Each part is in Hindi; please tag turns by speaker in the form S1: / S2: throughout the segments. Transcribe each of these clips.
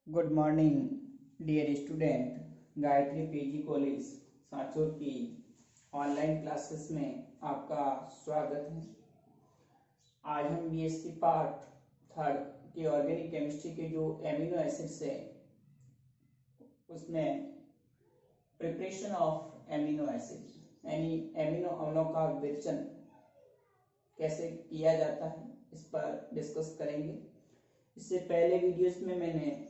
S1: Good morning dear student. Gayatri PG college Sanchore की ऑनलाइन क्लासेस में आपका स्वागत है। आज हम बीएससी पार्ट थर्ड के ऑर्गेनिक केमिस्ट्री के जो एमिनो एसिड्स है उसमें प्रिपरेशन ऑफ एमिनो एसिड यानी एमिनो अम्लों का विरचन कैसे किया जाता है इस पर डिस्कस करेंगे। इससे पहले वीडियोस में मैंने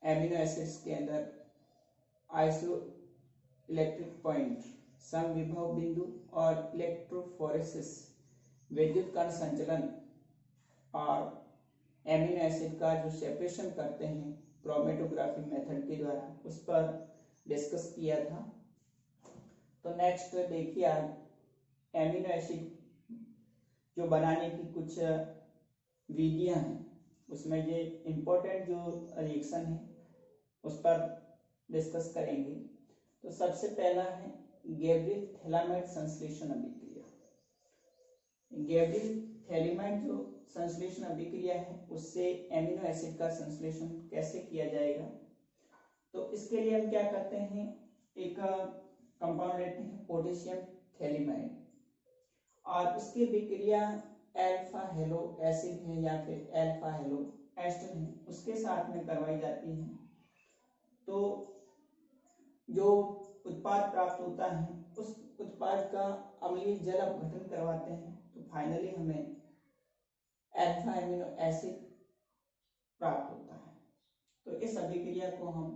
S1: एमिनो एसिड्स के अंदर आइसो इलेक्ट्रिक पॉइंट, समविभव बिंदु और इलेक्ट्रोफोरेसिस, विद्युत कण संचलन और एमिनो एसिड का जो सेपरेशन करते हैं क्रोमेटोग्राफी मेथड के द्वारा उस पर डिस्कस किया था। तो नेक्स्ट देखिए, आज एमिनो एसिड जो बनाने की कुछ विधियां हैं उसमें ये इम्पोर्टेंट जो रिएक्शन है उस पर डिस्कस करेंगे। तो सबसे पहला है गैब्रियल थैलामाइड संश्लेषण अभिक्रिया। गैब्रियल थैलामाइड जो संश्लेषण अभिक्रिया है उससे एमिनो एसिड का संश्लेषण कैसे किया जाएगा। तो इसके लिए हम क्या करते हैं, एक कंपाउंड लेते हैं पोटेशियम थैलामाइड और उसकी अभिक्रिया अल्फा हेलो एसिड है या फिर अल्फा हेलो एस्टर है उसके साथ में करवाई जाती है। तो जो उत्पाद प्राप्त होता है उस उत्पाद का अम्लीय जल अपघटन करवाते हैं तो फाइनली हमें अल्फा एमिनो एसिड प्राप्त होता है। तो इस अभिक्रिया को हम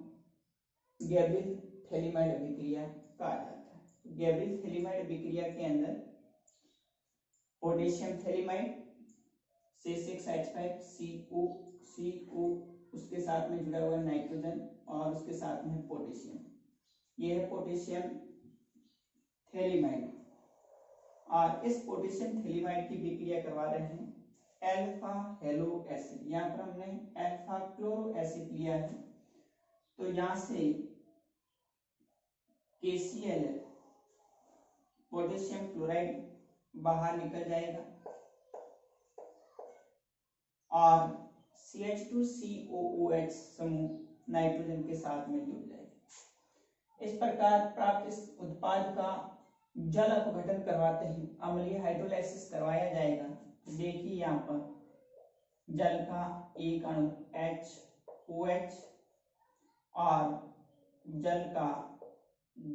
S1: गैब्रियल थैलामाइड अभिक्रिया कहा जाता है। गैब्रियल थैलामाइड अभिक्रिया के अंदर पोटेशियम थैलामाइड C6H5CO उसके साथ में जुड़ा हुआ नाइट्रोजन और उसके साथ में पोटेशियम, ये है पोटेशियम थैलामाइड। और इस पोटेशियम थैलामाइड की विक्रिया करवा रहे हैं अल्फा हेलो एसिड। यहाँ पर हमने अल्फा क्लोरो एसिड लिया है तो यहाँ से KCl पोटेशियम क्लोराइड बाहर निकल जाएगा और CH2COOH समूह नाइट्रोजन के साथ में जुड़ जाएगा। इस प्रकार प्राप्त इस उत्पाद का जल अपघटन करवाते हैं, अम्लीय हाइड्रोलाइसिस करवाया जाएगा। देखिए यहाँ पर जल का एक अणु HOH और जल का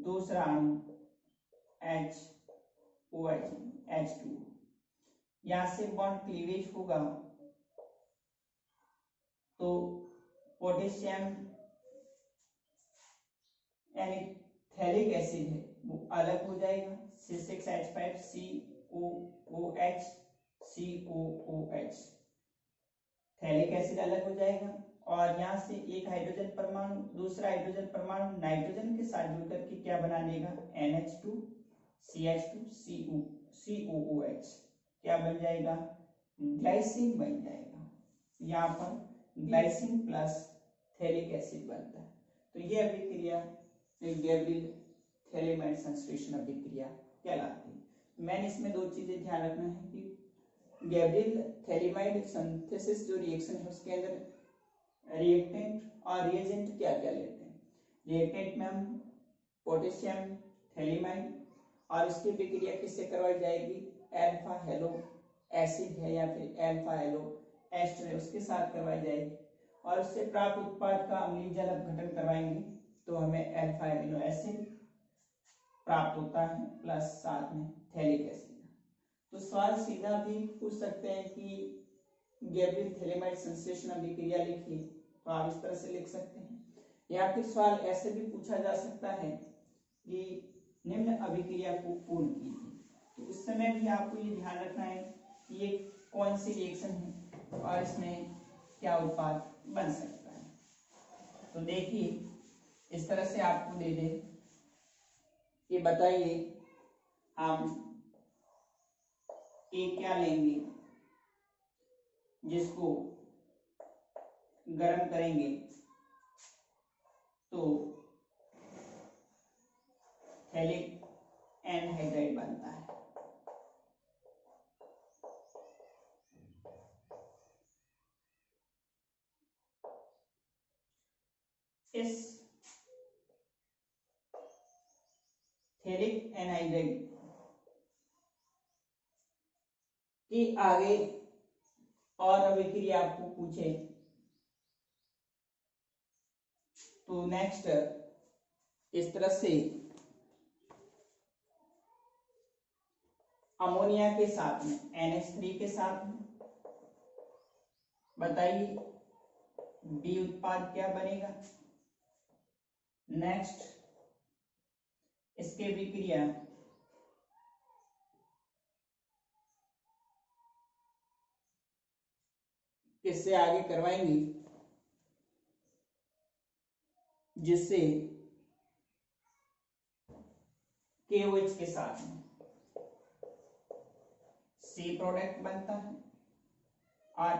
S1: दूसरा अणु HOH H2, यहाँ से बॉन्ड क्लीवेज होगा तो पोटेशियम यानी थैलिक एसिड है वो अलग हो जाएगा, C6H5COOH थैलिक एसिड अलग हो जाएगा और यहाँ से एक हाइड्रोजन परमाणु दूसरा हाइड्रोजन परमाणु नाइट्रोजन के साथ जुड़कर के क्या बना देगा NH2CH2COOH क्या बन जाएगा, ग्लाइसिन बन जाएगा। यहाँ पर ग्लाइसिन प्लस थैलिक एसिड बनता है। तो ये अभिक्रिया गैब्रियल थैलामाइड संश्लेषण अभिक्रिया कहलाती है। मैंने इसमें दो चीजें ध्यान रखना है कि गैब्रियल थैलामाइड सिंथेसिस जो रिएक्शन है उसके अंदर रिएक्टेंट और रिएजेंट क्या क्या लेते हैं। रिएक्टेंट में हम पोटेशियम थैलामाइड और इसकी अभिक्रिया किससे करवाई जाएगी, अल्फा हेलो एसिड है या फिर अल्फा हेलो एस्टर है उसके साथ करवाई जाएगी और उससे प्राप्त उत्पाद का अम्लीय जल अपघटन करवाएंगे तो हमें अल्फा एमिनो एसिड प्राप्त होता है प्लस साथ में थैलिक एसिड। तो सवाल सीधा भी पूछ सकते हैं कि गैब्रियल थैलामाइड संश्लेषण अभिक्रिया लिखिए, तो आप इस तरह से लिख सकते हैं या फिर सवाल ऐसे भी पूछा जा सकता है कि निम्न अभिक्रिया को पूर्ण कीजिए। तो उस समय भी आपको ये ध्यान रखना है कि ये कौन सी रिएक्शन है और इसमें क्या उत्पाद बन सकता है। तो देखिए इस तरह से आपको दे दे कि बताइए हम एक क्या लेंगे जिसको गर्म करेंगे तो थैलिक एनहाइड्राइड बनता है। इस फेरिक एनहाइड्राइड के आगे और अभिक्रिया आपको पूछे तो नेक्स्ट इस तरह से अमोनिया के साथ में NH3 के साथ में बताइए बी उत्पाद क्या बनेगा। नेक्स्ट इसके विक्रिया किससे आगे करवाएंगे जिससे KOH के साथ में C प्रोडक्ट बनता है और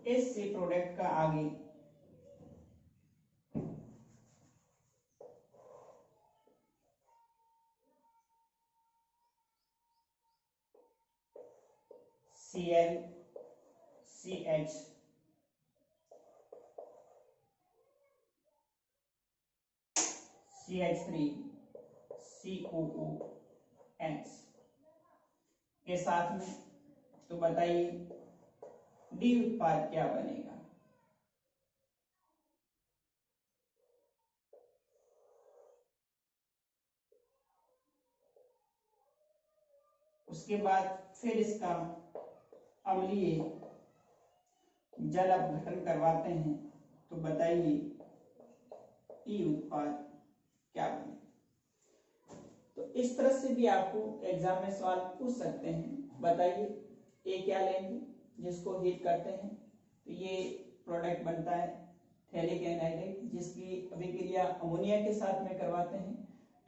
S1: इस C प्रोडक्ट का आगे Cl CH CH3 COOH के साथ में तो बताइए डी उत्पाद क्या बनेगा। उसके बाद फिर इसका अम्लीय जल अपघटन करवाते हैं तो बताइए ई उत्पाद क्या बने। तो इस तरह से भी आपको एग्जाम में सवाल पूछ सकते हैं। बताइए ए क्या लेंगे जिसको हीट करते हैं तो ये प्रोडक्ट बनता है थैलिक एनहाइड्राइड जिसकी अभिक्रिया अमोनिया के साथ में करवाते हैं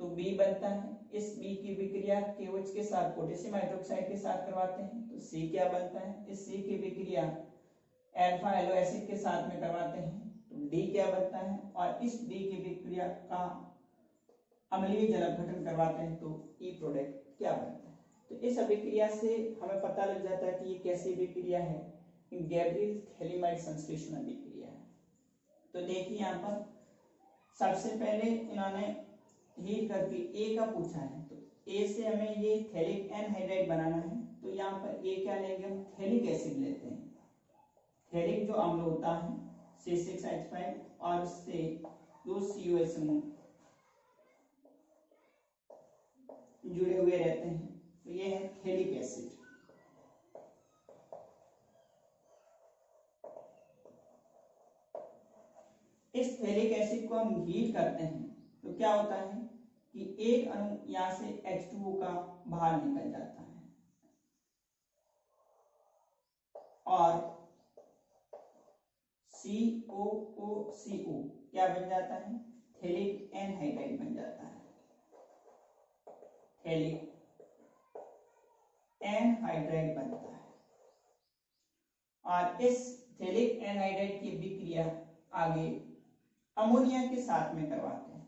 S1: तो बी बनता है। इस बी की विक्रिया KOH के साथ पोटेशियम हाइड्रोक्साइड के साथ करवाते हैं तो सी क्या बनता है। इस सी की विक्रिया अल्फा एलो एसिड के साथ में करवाते हैं तो डी क्या बनता है और इस डी की विक्रिया का अम्लीय जल अपघटन करवाते हैं तो ई प्रोडक्ट क्या बनता है। तो इस अभिक्रिया से हमें पता लग जाता है कि ये कैसी अभिक्रिया है, गैब्रियल थैलिमाइड संश्लेषण अभिक्रिया है। तो देखिए यहाँ पर सबसे पहले इन्होंने हीट करके ए का पूछा है तो ए से हमें ये थैलिक एनहाइड्राइड बनाना है तो यहाँ पर ए क्या लेंगे हम थैलिक एसिड लेते हैं। थैलिक जो अम्ल होता है C6H5 और उससे 2 COH समूह जुड़े हुए रहते हैं तो ये है थैलिक एसिड। इस थैलिक एसिड को हम हीट करते हैं तो क्या होता है कि एक अणु यहां से H2O का बाहर निकल जाता है और COOCO क्या बन जाता है थैलिक एनहाइड्राइड बन जाता है। थैलिक एनहाइड्राइड बनता है और इस थैलिक एनहाइड्राइड की विक्रिया आगे अमोनिया के साथ में करवाते हैं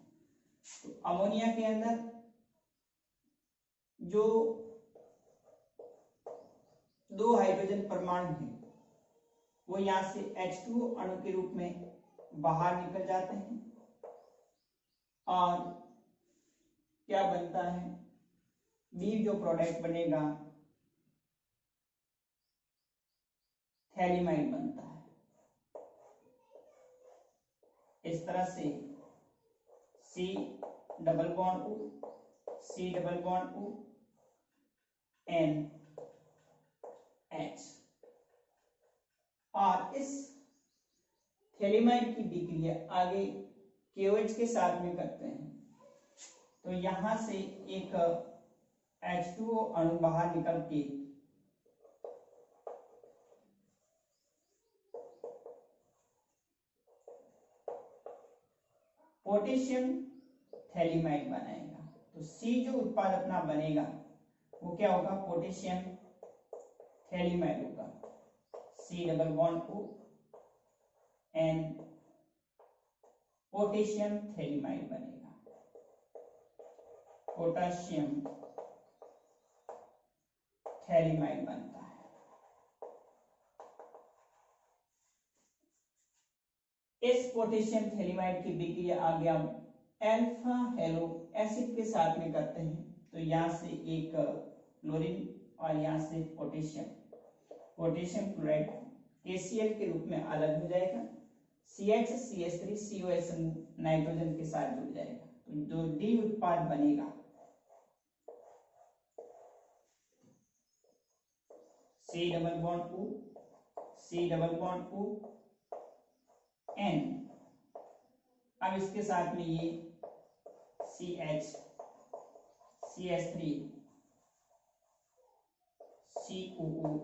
S1: तो अमोनिया के अंदर जो 2 हाइड्रोजन परमाणु हैं वो यहां से H2O अणु के रूप में बाहर निकल जाते हैं और क्या बनता है बी जो प्रोडक्ट बनेगा थैलिमाइड बनता है। इस तरह से C double bond O C double bond O NH और इस थैलिमाइड की विक्रिया आगे KOH के साथ में करते हैं तो यहां से एक H2O अणु बाहर निकल के पोटेशियम थैलिमाइड बनाएगा तो C जो उत्पाद अपना बनेगा वो क्या होगा पोटेशियम थैलिमाइड होगा। C double bond O N potassium phthalimide बनेगा। पोटेशियम थैलिमाइड बनता है। इस पोटेशियम थैलेमाइड की विक्रिया आगे हम अल्फा हेलो एसिड के साथ में करते हैं, तो यहाँ से एक क्लोरीन और यहाँ से पोटेशियम क्लोराइड KCl के रूप में अलग हो जाएगा, CH CH3 COH नाइट्रोजन के साथ जुड़ जाएगा। तो जो डी उत्पाद बनेगा C double bond O N, अब इसके साथ में ये CH CH3 COOH,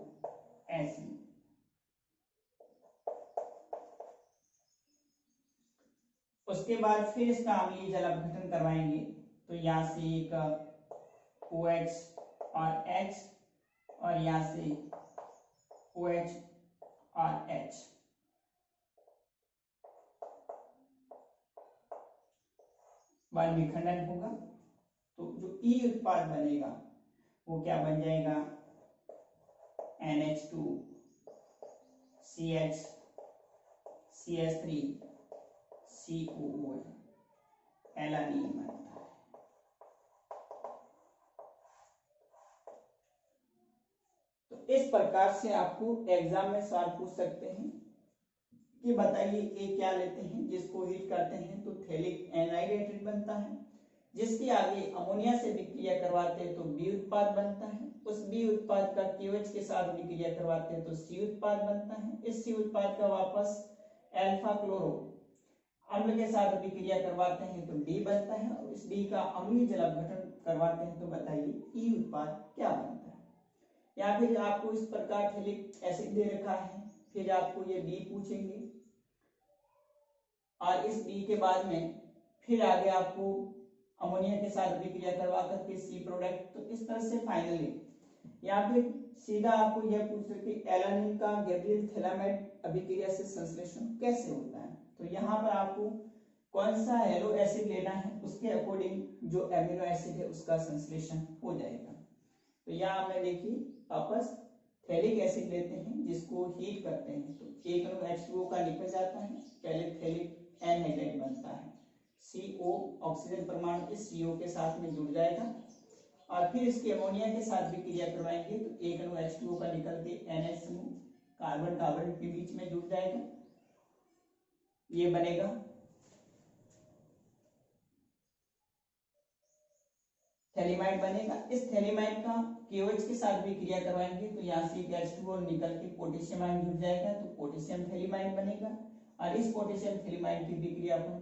S1: उसके बाद फिर इसका अम्लीय जल अपघटन करवाएंगे, तो यहाँ से एक OH और H और यहाँ से OH और H, बाद विखंडन होगा, तो जो ई उत्पाद बनेगा वो क्या बन जाएगा, NH2 CH CH3 COOH, alanine बनता है। तो इस प्रकार से आपको एग्जाम में सवाल पूछ सकते हैं कि बताइए ये क्या लेते हैं, जिसको हीट करते हैं तो थैलिक एनाइड एसिड बनता है, जिसके आगे अमोनिया से विक्रिया करवाते हैं तो बी उत्पाद बनता है, उस बी उत्पाद का KOH के साथ विक्रिया करवाते हैं तो C उत्पाद बनता है, इस C उत्पाद का वापस अल्फा क्लोरो अम्ल के साथ विक्रिया करवाते हैं तो D बनता है, और इस D का अम्लीय जल अपघटन करवाते हैं तो बताइए E उत्पाद क्या बनता है। या फिर आपको इस प्रकार थैलिक एसिड दे रखा है, फिर आपको ये B पूछेंगे और इस B के बाद में फिर आगे आपको अमोनिया के साथ विक्रिया करवा करके C प्रोडक्ट, तो इस तरह से फाइनली या फिर सीधा आपको यह पूछ सकते एलानिन का गैब्रियल थैलेमाइड अभिक्रिया से संश्लेषण कैसे होता है, तो यहाँ पर आपको कौन सा हेलो एसिड लेना है उसके अकॉर्डिंग जो एमिनो एसिड है उसका संश्लेषण हो जाएगा। तो यहाँ हमने देखिए वापस थैलिक एसिड लेते हैं जिसको हीट करते हैं तो एक अणु H2O का निकल जाता है, पहले थैलिक एनहाइड्राइड बनता है, CO ऑक्सीजन परमाणु इस CO के साथ में जुड़ जाएगा और फिर इसके अमोनिया के साथ भी क्रिया करवाएंगे तो एक अणु H2O का निकल के NH समूह कार्बन कार्बन के बीच में जुड़ जाएगा, ये बनेगा थैलेमाइड बनेगा। इस थैलेमाइड का KOH के साथ भी क्रिया करवाएंगे तो यहाँ से एक H2O निकल के पोटेशियम आयन जुड़ जाएगा तो पोटेशियम थैलेमाइड बनेगा, और इस पोटेशियम थैलेमाइड की विक्रिया अपन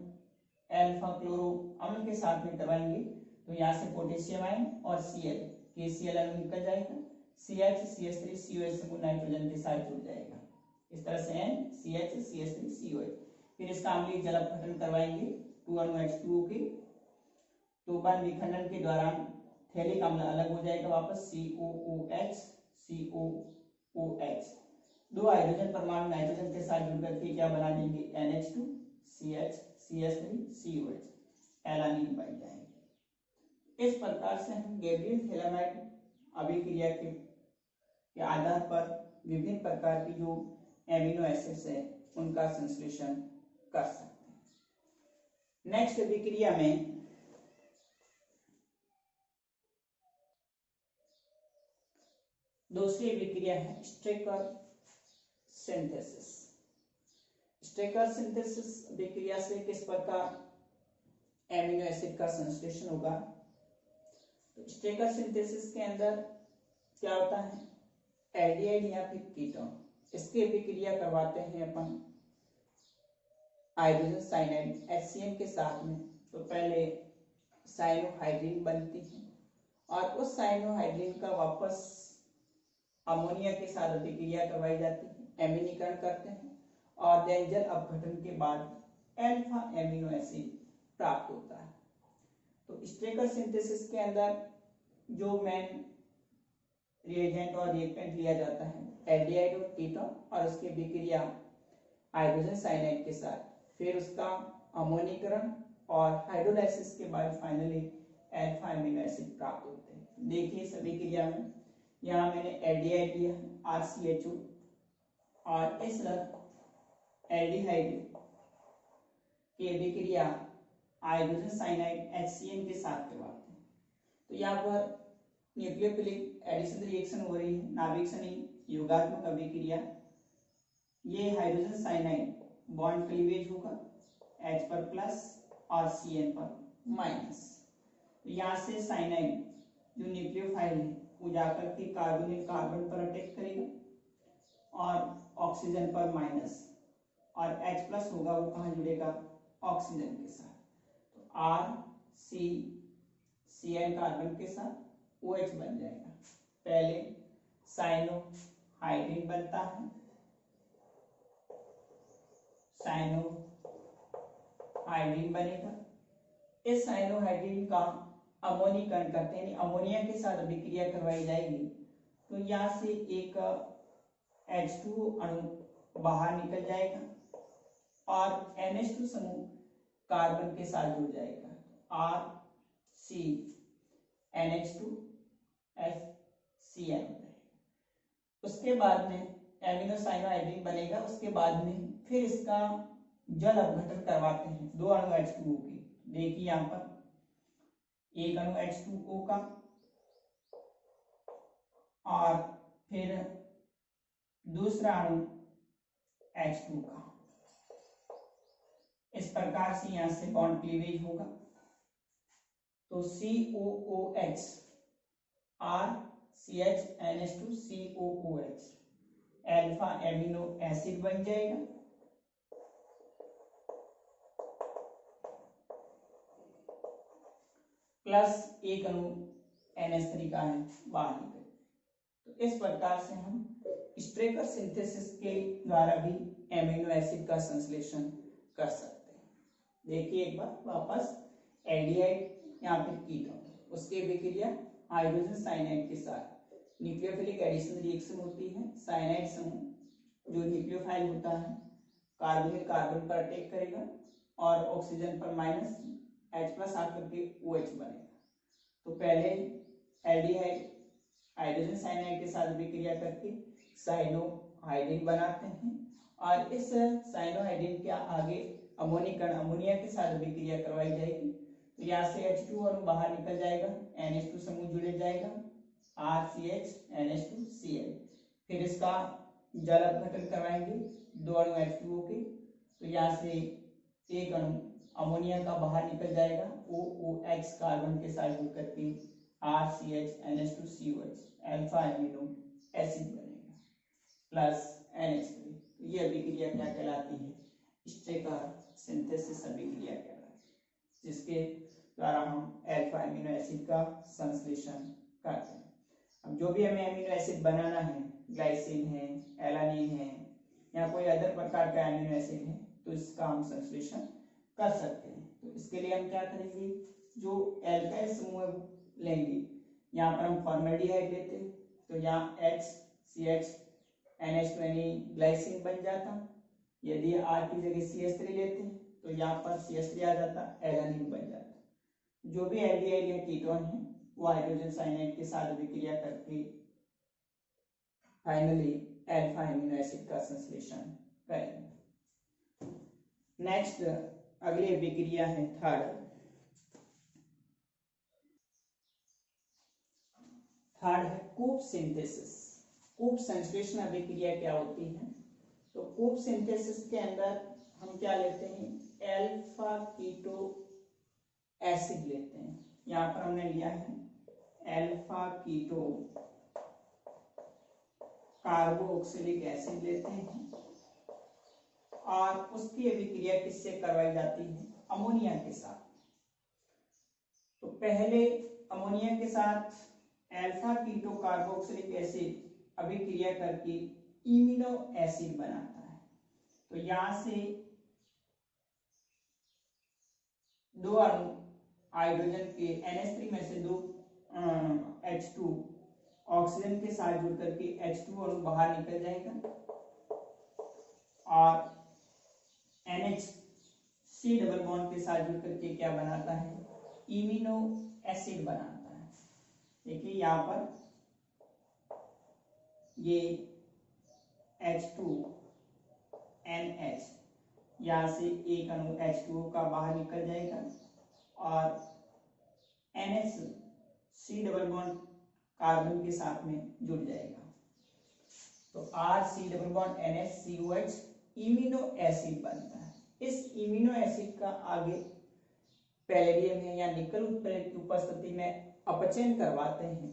S1: अल्फा क्लोरो अम्ल के साथ में करवाएंगे तो यहाँ से पोटेशियम आयन और Cl KCl अणु निकल जाएगा, CH CH3 COH समूह नाइट्रोजन के साथ जुड़ जाएगा, इस तरह से NCH CH3 COH। फिर इसका अम्लीय जल अपघटन करवाएंगे 2 अणु H2O के, तो बाद विखंडन के दौरान थैलिक अम्ल अलग हो जाएगा, वापस COOH COOH, 2 हाइड्रोजन परमाणु नाइट्रोजन के साथ जुड़ करके क्या बना देंगे NH2 CH CH3 COH, alanine बन जाएंगे। इस प्रकार से हम गैब्रियल थैलेमाइड अभिक्रिया के आधार पर विभिन्न प्रकार की जो एमिनो एसिड्स है उनका संश्लेषण कर सकते हैं। नेक्स्ट अभिक्रिया में दूसरी अभिक्रिया है स्ट्रेकर सिंथेसिस। स्ट्रेकर सिंथेसिस अभिक्रिया से किस प्रकार एमिनो एसिड का संश्लेषण होगा, तो स्ट्रेकर सिंथेसिस के अंदर क्या होता है एल्डिहाइड या फिर कीटोन, इसकी अभिक्रिया करवाते हैं अपन हाइड्रोजन साइनाइड HCl के साथ में, तो पहले साइनोहाइड्रिन बनती है और उस साइनोहाइड्रिन का वापस अमोनिया के साथ अभिक्रिया करवाई जाती है, एमिनीकरण करते हैं और देन जल अपघटन के बाद अल्फा एमिनो एसिड प्राप्त होता है। तो स्ट्रेकर सिंथेसिस के अंदर जो मेन रिएजेंट और रिएक्टेंट लिया जाता है एल्डिहाइड और कीटोन और उसकी अभिक्रिया हाइड्रोजन साइनाइड के साथ, फिर उसका अमोनीकरण और हाइड्रोलाइसिस के बाद फाइनली अल्फा एमिनो एसिड प्राप्त होते हैं। देखिए इस अभिक्रिया में यहाँ मैंने एल्डिहाइड लिया RCHO और इस एल्डिहाइड की अभिक्रिया हाइड्रोजन साइनाइड HCN के साथ करवाते हैं। तो यहाँ पर न्यूक्लियोफिलिक एडिशन रिएक्शन हो रही है, नाभिक क्षणिक योगात्मक अभिक्रिया। ये हाइड्रोजन साइनाइड बॉन्ड क्लीवेज होगा H पर प्लस और Cn पर माइनस। तो यहाँ से साइनाइड जो न्यूक्लियोफाइल है वो जाकर के कार्बोनिल कार्बन पर अटैक करेगा और ऑक्सीजन पर माइनस, और H प्लस होगा वो कहाँ जुड़ेगा, ऑक्सीजन के साथ। तो RCCN कार्बन के साथ OH बन जाएगा। पहले साइनोहाइड्रिन बनता है, साइनोहाइड्रिन बनेगा। इस साइनोहाइड्रिन का अमोनीकरण करते हैं, अमोनिया के साथ अभिक्रिया करवाई जाएगी। तो यहाँ से एक H2 अणु बाहर निकल जाएगा और NH2 समूह कार्बन के साथ जुड़ जाएगा, RCNH2HCN। उसके बाद में एमिनो साइनोहाइड्रिन बनेगा। उसके बाद में फिर इसका जल अपघटन करवाते हैं 2 अणु H2O के। देखिए यहाँ पर एक अणु H2O का और फिर दूसरा अणु H2 का। इस प्रकार से यहां से बॉन्ड क्लीवेज होगा। तो COOH RCHNH2COOH alpha amino acid बन जाएगा। प्लस एक अणु NH3 का है बाहर निकल। तो इस प्रकार से हम स्ट्रेकर सिंथेसिस के द्वारा भी एमिनो एसिड का संश्लेषण कर सकते हैं। देखिए एक बार वापस एल्डिहाइड यहाँ पे कीटोन, उसकी अभिक्रिया हाइड्रोजन साइनाइड के साथ न्यूक्लियोफिलिक एडिशन रिएक्शन होती है। साइनाइड समूह जो न्यूक्लियोफाइल होता है कार्बोनिल कार्बन पर अटैक करेगा और ऑक्सीजन पर माइनस, H प्लस आकर के OH बनेगा। तो पहले एल्डिहाइड हाइड्रोजन साइनाइड के साथ अभिक्रिया करके साइनोहाइड्रिन बनाते हैं और इस साइनोहाइड्रिन के आगे अमोनीकरण अमोनिया के साथ अभिक्रिया करवाई जाएगी। तो यहाँ से H2 और बाहर निकल जाएगा, NH2 समूह जुड़ जाएगा, RCHNH2Cl। फिर इसका जल अपघटन करवाएंगे 2 अणु H2O के। तो यहाँ से एक अणु अमोनिया का बाहर निकल जाएगा, OOH कार्बन के साथ जुड़ करके RCHNH2COH अल्फा एमिनो एसिड बनेगा प्लस NH3। तो ये अभिक्रिया क्या कहलाती है, स्ट्रेकर सिंथेसिस अभिक्रिया कहलाती है, जिसके द्वारा हम अल्फा एमिनो एसिड का संश्लेषण करते हैं। अब जो भी हमें एमिनो एसिड बनाना है, ग्लाइसिन है, एलानिन है या कोई अदर प्रकार का एमिनो एसिड है, तो इसका हम संश्लेषण कर सकते हैं। तो इसके लिए हम क्या करेंगे, जो एल्काइल समूह लेंगे। यहाँ पर हम फॉर्मल्डिहाइड लेते हैं, तो यहाँ HCHNH2 ग्लाइसिन बन जाता। यदि R की जगह CH3 लेते हैं तो यहाँ पर CH3 आ जाता, एलानिन बन जाता। जो भी एल्डिहाइड या कीटोन है वो हाइड्रोजन साइनाइड के साथ अभिक्रिया करके फाइनली अल्फा एमिनो एसिड का संश्लेषण करेंगे। नेक्स्ट अगली अभिक्रिया है थर्ड है कूप सिंथेसिस। कूप संश्लेषण अभिक्रिया क्या होती है, तो कूप सिंथेसिस के अंदर हम क्या लेते हैं, अल्फा कीटो एसिड लेते हैं। यहाँ पर हमने लिया है अल्फा कीटो कार्बोक्सिलिक एसिड लेते हैं और उसकी अभिक्रिया किससे करवाई जाती है, अमोनिया के साथ। तो पहले अमोनिया के साथ अल्फा कीटो कार्बोक्सिलिक एसिड अभिक्रिया करके इमिनो एसिड बनाता है। तो यहां से 2 अणु हाइड्रोजन के NH3 में से 2 H2 ऑक्सीजन के साथ जुड़ करके H2 अणु बाहर निकल जाएगा और NH डबल बॉन्ड के साथ जुड़ करके क्या बनाता है, इमिनो एसिड बनाता है। देखिए यहाँ पर ये H2NH यहाँ से एक अणु H2O का बाहर निकल जाएगा और NH डबल बॉन्ड कार्बन के साथ में जुड़ जाएगा। तो RC double bond NH imino acid बनता है। इस इमिनो एसिड का आगे पैलेडियम है या निकल उत्प्रेरक की उपस्थिति में अपचयन करवाते हैं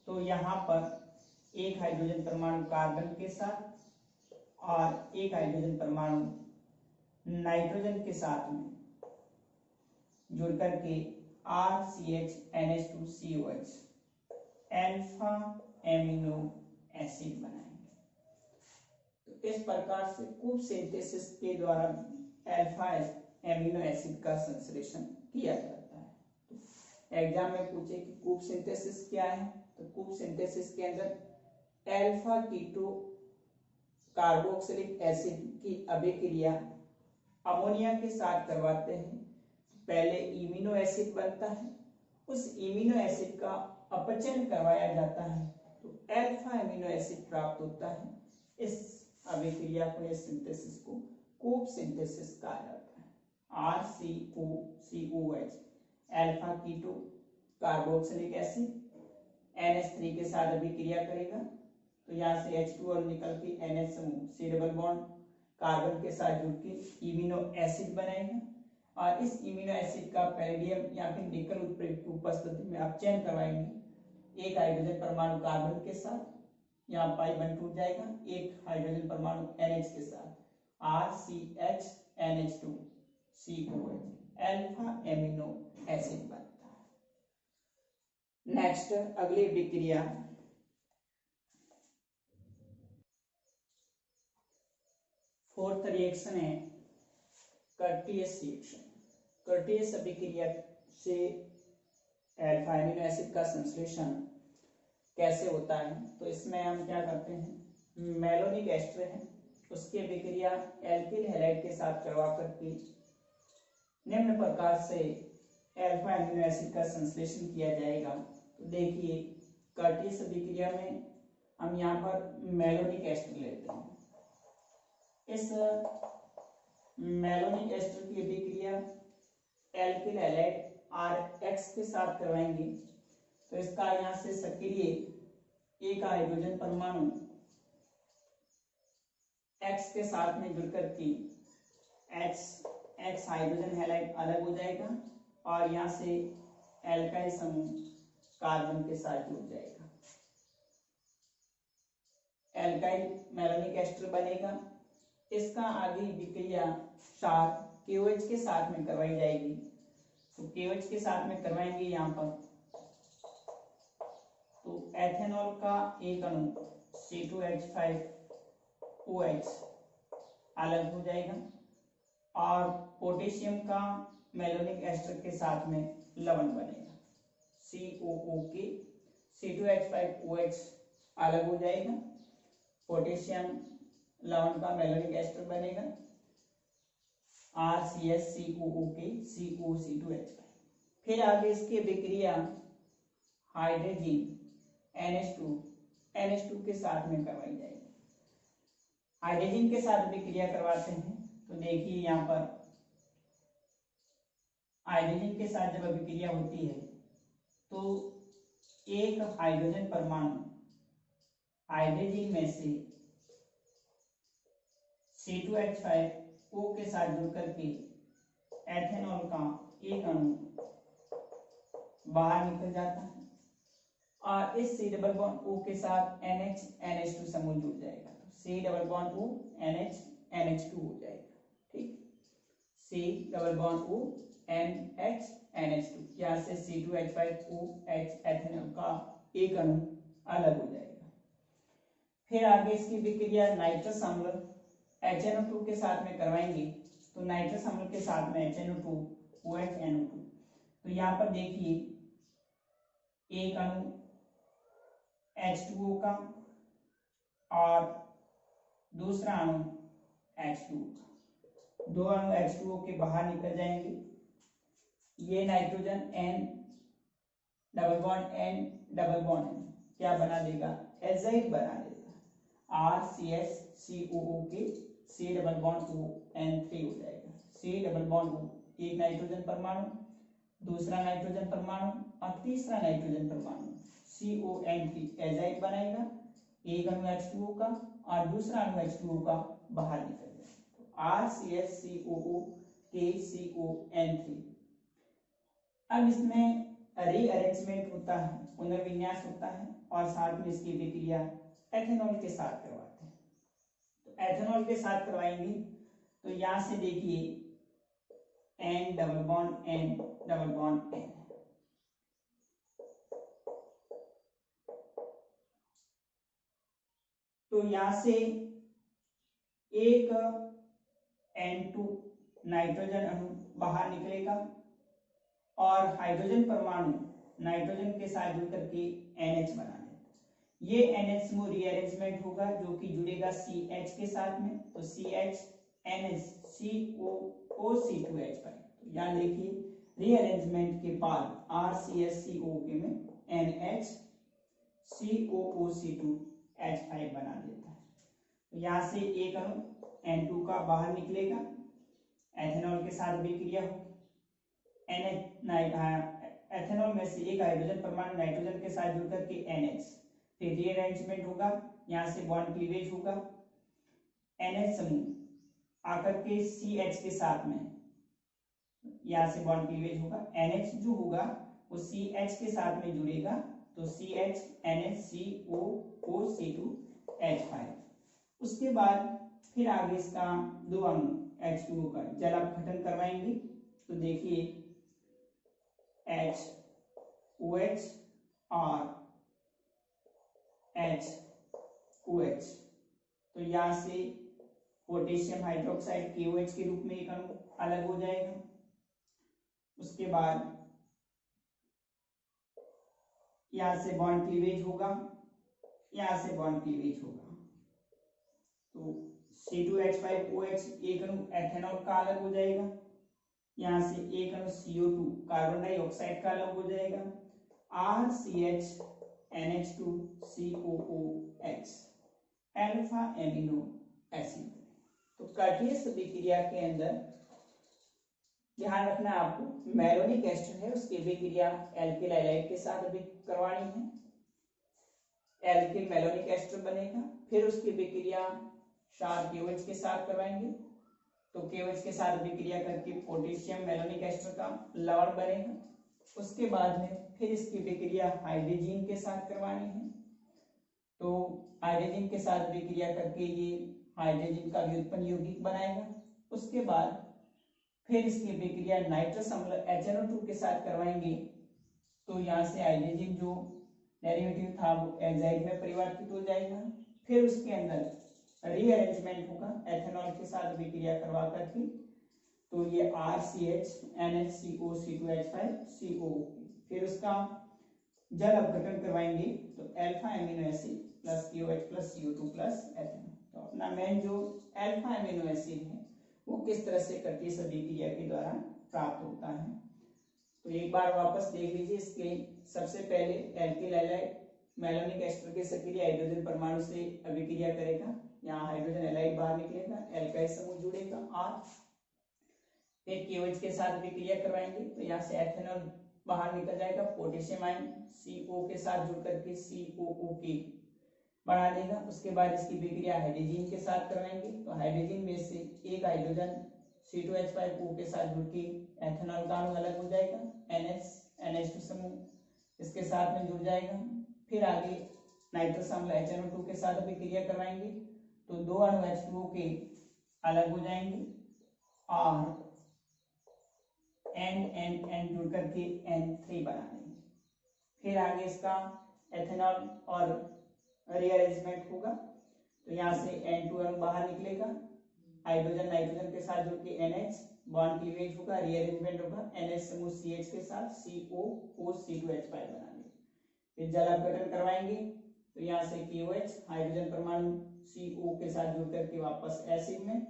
S1: तो यहाँ पर एक हाइड्रोजन परमाणु कार्बन के साथ और एक हाइड्रोजन परमाणु नाइट्रोजन के साथ में जुड़ करके RCH NH2COH alpha amino acid बनाएंगे। तो इस प्रकार से कूप सिंथेसिस के द्वारा अल्फा एमिनो एसिड का संश्लेषण किया जाता है। तो एग्जाम में पूछे कि कूप सिंथेसिस क्या है, तो कूप सिंथेसिस के अंदर अल्फा कीटो कार्बोक्सिलिक एसिड की अभिक्रिया अमोनिया के साथ करवाते हैं। पहले इमिनो एसिड बनता है, उस इमिनो एसिड का अपचयन करवाया जाता है तो अल्फा एमिनो एसिड प्राप्त होता है। इस अभिक्रिया को, इस सिंथेसिस को कूप सिंथेसिस कहा जाता है। RCOCOH alpha keto carboxylic acid NH3 के साथ अभिक्रिया करेगा तो यहाँ से H2 और निकल के NH समूह C डबल बॉन्ड कार्बन के साथ जुड़ के इमिनो एसिड बनाएगा और इस इमिनो एसिड का पैलेडियम या फिर निकल उत्प्रेरक की उपस्थिति में अपचयन करवाएंगे। एक हाइड्रोजन परमाणु कार्बन के साथ, यहाँ पाई बंद टूट जाएगा, एक हाइड्रोजन परमाणु NH के साथ RCH NH2COH alpha amino acid बनता है। नेक्स्ट अगली विक्रिया फोर्थ रिएक्शन है कर्टियस रिएक्शन। कर्टियस अभिक्रिया से अल्फा एमिनो एसिड का संश्लेषण कैसे होता है, तो इसमें हम क्या करते हैं, मेलोनिक एस्टर है उसकी अभिक्रिया एल्किल हैलाइड के साथ करवा करके निम्न प्रकार से अल्फा एमिनो एसिड का संश्लेषण किया जाएगा। तो देखिए कर्टियस अभिक्रिया में हम यहाँ पर मेलोनिक एस्टर लेते हैं। इस मेलोनिक एस्टर की अभिक्रिया एल्किल हैलाइड RH के साथ करवाएंगे तो इसका यहाँ से सक्रिय एक हाइड्रोजन परमाणु X के साथ में जुड़ करके X हाइड्रोजन हैलाइड अलग हो जाएगा और यहाँ से एल्काइल समूह कार्बन के साथ जुड़ जाएगा। एल्काइल मेलोनिक एस्टर बनेगा। इसका आगे विक्रिया क्षार KOH के साथ में करवाई जाएगी। तो KOH के साथ में करवाएंगे यहाँ पर तो एथेनॉल का एक अणु C2H5OH अलग हो जाएगा और पोटेशियम का मेलोनिक एस्टर के साथ में लवण बनेगा COOK। C2H5OH अलग हो जाएगा, पोटेशियम लवण का मेलोनिक एस्टर बनेगा RCH COOK फिर आगे इसकी विक्रिया हाइड्रोजन NH2 के साथ में करवाई जाएगी। हाइड्रोजन के साथ विक्रिया करवाते हैं तो देखिए यहाँ पर हाइड्रोजन के साथ जब अभिक्रिया होती है तो एक हाइड्रोजन परमाणु हाइड्रोजन में से C2H5O के साथ जुड़ करके एथेनॉल का एक अणु बाहर निकल जाता है और इस C डबल बॉन्ड O के साथ NH2 समूह जुड़ जाएगा तो C double bond O NH2 हो जाएगा। ठीक, C double bond O NH2 यहाँ से C2H5OH एथेनॉल का एक अणु अलग हो जाएगा। फिर आगे इसकी विक्रिया नाइट्रस अम्ल HNO2 के साथ में करवाएंगे तो नाइट्रस अम्ल के साथ में HNO2 OHNO2 तो यहाँ पर देखिए एक अणु H2O का और दूसरा अणु H2O का, दो अणु H2O के बाहर निकल जाएंगे। ये nitrogen N double bond N क्या बना देगा, एजाइड बना देगा RCH COO के C double bond O N3 हो जाएगा। C डबल बॉन्ड O, एक नाइट्रोजन परमाणु, दूसरा नाइट्रोजन परमाणु और तीसरा नाइट्रोजन परमाणु CON3 एजाइड बनाएगा, एक अणु H2O का और दूसरा अणु H2O का बाहर निकल जाएगा। तो RCH COO KCON3। अब इसमें रीअरेंजमेंट होता है, पुनर्विन्यास होता है और साथ में इसकी विक्रिया एथेनॉल के साथ करवाते हैं। तो एथेनॉल के साथ करवाएंगे तो यहां से देखिए N double bond N double bond N, तो यहां से एक N2 नाइट्रोजन अणु बाहर निकलेगा और हाइड्रोजन परमाणु नाइट्रोजन के साथ जुड़ करके NH बना देगा। ये NH समूह रीअरेंजमेंट होगा जो कि जुड़ेगा CH के साथ में, तो CH NH COO2H5। तो यहाँ देखिए रीअरेंजमेंट के बाद RCH में NH COO2H5 बना देता है। तो यहाँ से एक अणु N2 का बाहर निकलेगा, एथेनॉल के साथ विक्रिया होगी, एथेनॉल में से एक हाइड्रोजन परमाणु नाइट्रोजन के साथ जुड़ करके NH, फिर रीअरेंजमेंट होगा, यहाँ से बॉन्ड क्लीवेज होगा, NH समूह आकर के CH के साथ में, यहाँ से बॉन्ड क्लीवेज होगा, NH जो होगा वो CH के साथ में जुड़ेगा, तो CH NH COO2H5। उसके बाद फिर आगे इसका दो अणु H2O का जल अपघटन करवाएंगे, तो देखिए HOH और HOH, तो यहाँ से पोटेशियम हाइड्रोक्साइड KOH के रूप में एक अणु अलग हो जाएगा। उसके बाद यहाँ से बॉन्ड क्लीवेज होगा, यहाँ से बॉन्ड क्लीवेज होगा, तो C2H5OH एक अणु एथेनॉल का अलग हो जाएगा, यहाँ से एक अणु CO2 कार्बन डाइऑक्साइड का अलग हो जाएगा, RCH NH2 COOH alpha amino acid. तो कार्टेशियस विक्रिया के अंदर ध्यान रखना आपको, मैलोनिक एस्टर है उसकी विक्रिया एल्किल हैलाइड के साथ भी करवानी है, एल्किल मैलोनिक एस्टर बनेगा, फिर उसकी विक्रिया क्षार KOH के साथ करवाएंगे, तो KOH के साथ विक्रिया करके पोटेशियम मैलोनिक एस्टर का लवण बनेगा। उसके बाद में फिर इसकी विक्रिया हाइड्रोजन के साथ करवानी है, तो हाइड्रोजन के साथ विक्रिया करके ये हाइड्रोजन का व्युत्पन्न यौगिक बनाएगा। उसके बाद फिर इसकी विक्रिया नाइट्रस अम्ल HNO2 के साथ करवाएंगे, तो यहाँ से हाइड्रोजन जो डेरिवेटिव था वो एजाइड में परिवर्तित हो जाएगा। फिर उसके अंदर रीअरेंजमेंट होगा एथेनॉल के साथ विक्रिया करवा करके, तो ये RCH NHCO CO, फिर उसका जल अपघटन करवाएंगे, तो alpha amino acid plus KOH plus CO2 plus ethanol. तो अपना मेन जो अल्फा एमिनो एसिड है वो किस तरह से कार्टेशियस विक्रिया के द्वारा प्राप्त होता है, तो एक बार वापस देख लीजिए। इसके सबसे पहले एल्किल हैलाइड मैलोनिक एस्टर के सक्रिय हाइड्रोजन परमाणु से अभिक्रिया करेगा, यहाँ हाइड्रोजन हैलाइड बाहर निकलेगा, एल्काइल समूह जुड़ेगा और फिर KOH के साथ विक्रिया करवाएंगे, तो यहाँ से एथेनॉल बाहर निकल जाएगा, पोटेशियम आयन CO के साथ जुड़ करके COOK बना देगा। उसके बाद इसकी विक्रिया हाइड्रोजन के साथ करवाएंगे, तो हाइड्रोजन में से एक हाइड्रोजन C2H5O के साथ जुड़ के एथेनॉल का अणु अलग हो जाएगा, NH2 समूह इसके साथ में जुड़ जाएगा। फिर आगे नाइट्रस अम्ल HNO2 के साथ विक्रिया करवाएंगे, तो दो अणु H2O के अलग हो जाएंगे और N जुड़ करके N3 बना देंगे। फिर आगे इसका एथेनॉल और रीअरेंजमेंट होगा, तो यहाँ से N2 अणु बाहर निकलेगा, हाइड्रोजन नाइट्रोजन के साथ जुड़ के NH, बॉन्ड क्लीवेज होगा, रीअरेंजमेंट होगा, NH समूह CH के साथ COO2H5 बना देंगे। फिर जल अपघटन करवाएंगे, तो यहाँ से KOH हाइड्रोजन परमाणु CO के साथ जुड़ करके वापस एसिड में,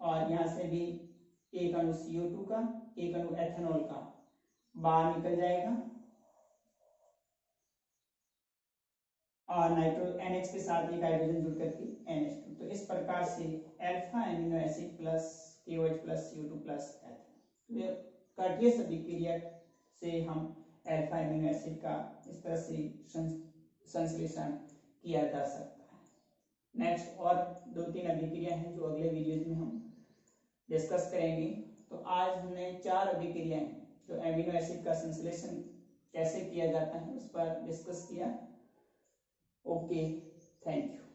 S1: और यहाँ से भी एक अणु CO2 का एक अणु एथेनॉल का बाहर निकल जाएगा और नाइट्रो NH के साथ एक हाइड्रोजन जुड़ करके NH2। तो इस प्रकार से alpha amino acid plus KOH plus CO2 plus H। ये कार्टियस अभिक्रिया से हम अल्फा एमिनो एसिड का इस तरह से संश्लेषण किया जा सकता है। नेक्स्ट और 2-3 अभिक्रिया हैं जो अगले वीडियोज में हम डिस्कस करेंगे। तो आज हमने 4 अभिक्रियाएं जो एमिनो एसिड का संश्लेषण कैसे किया जाता है उस पर डिस्कस किया। Okay, thank you.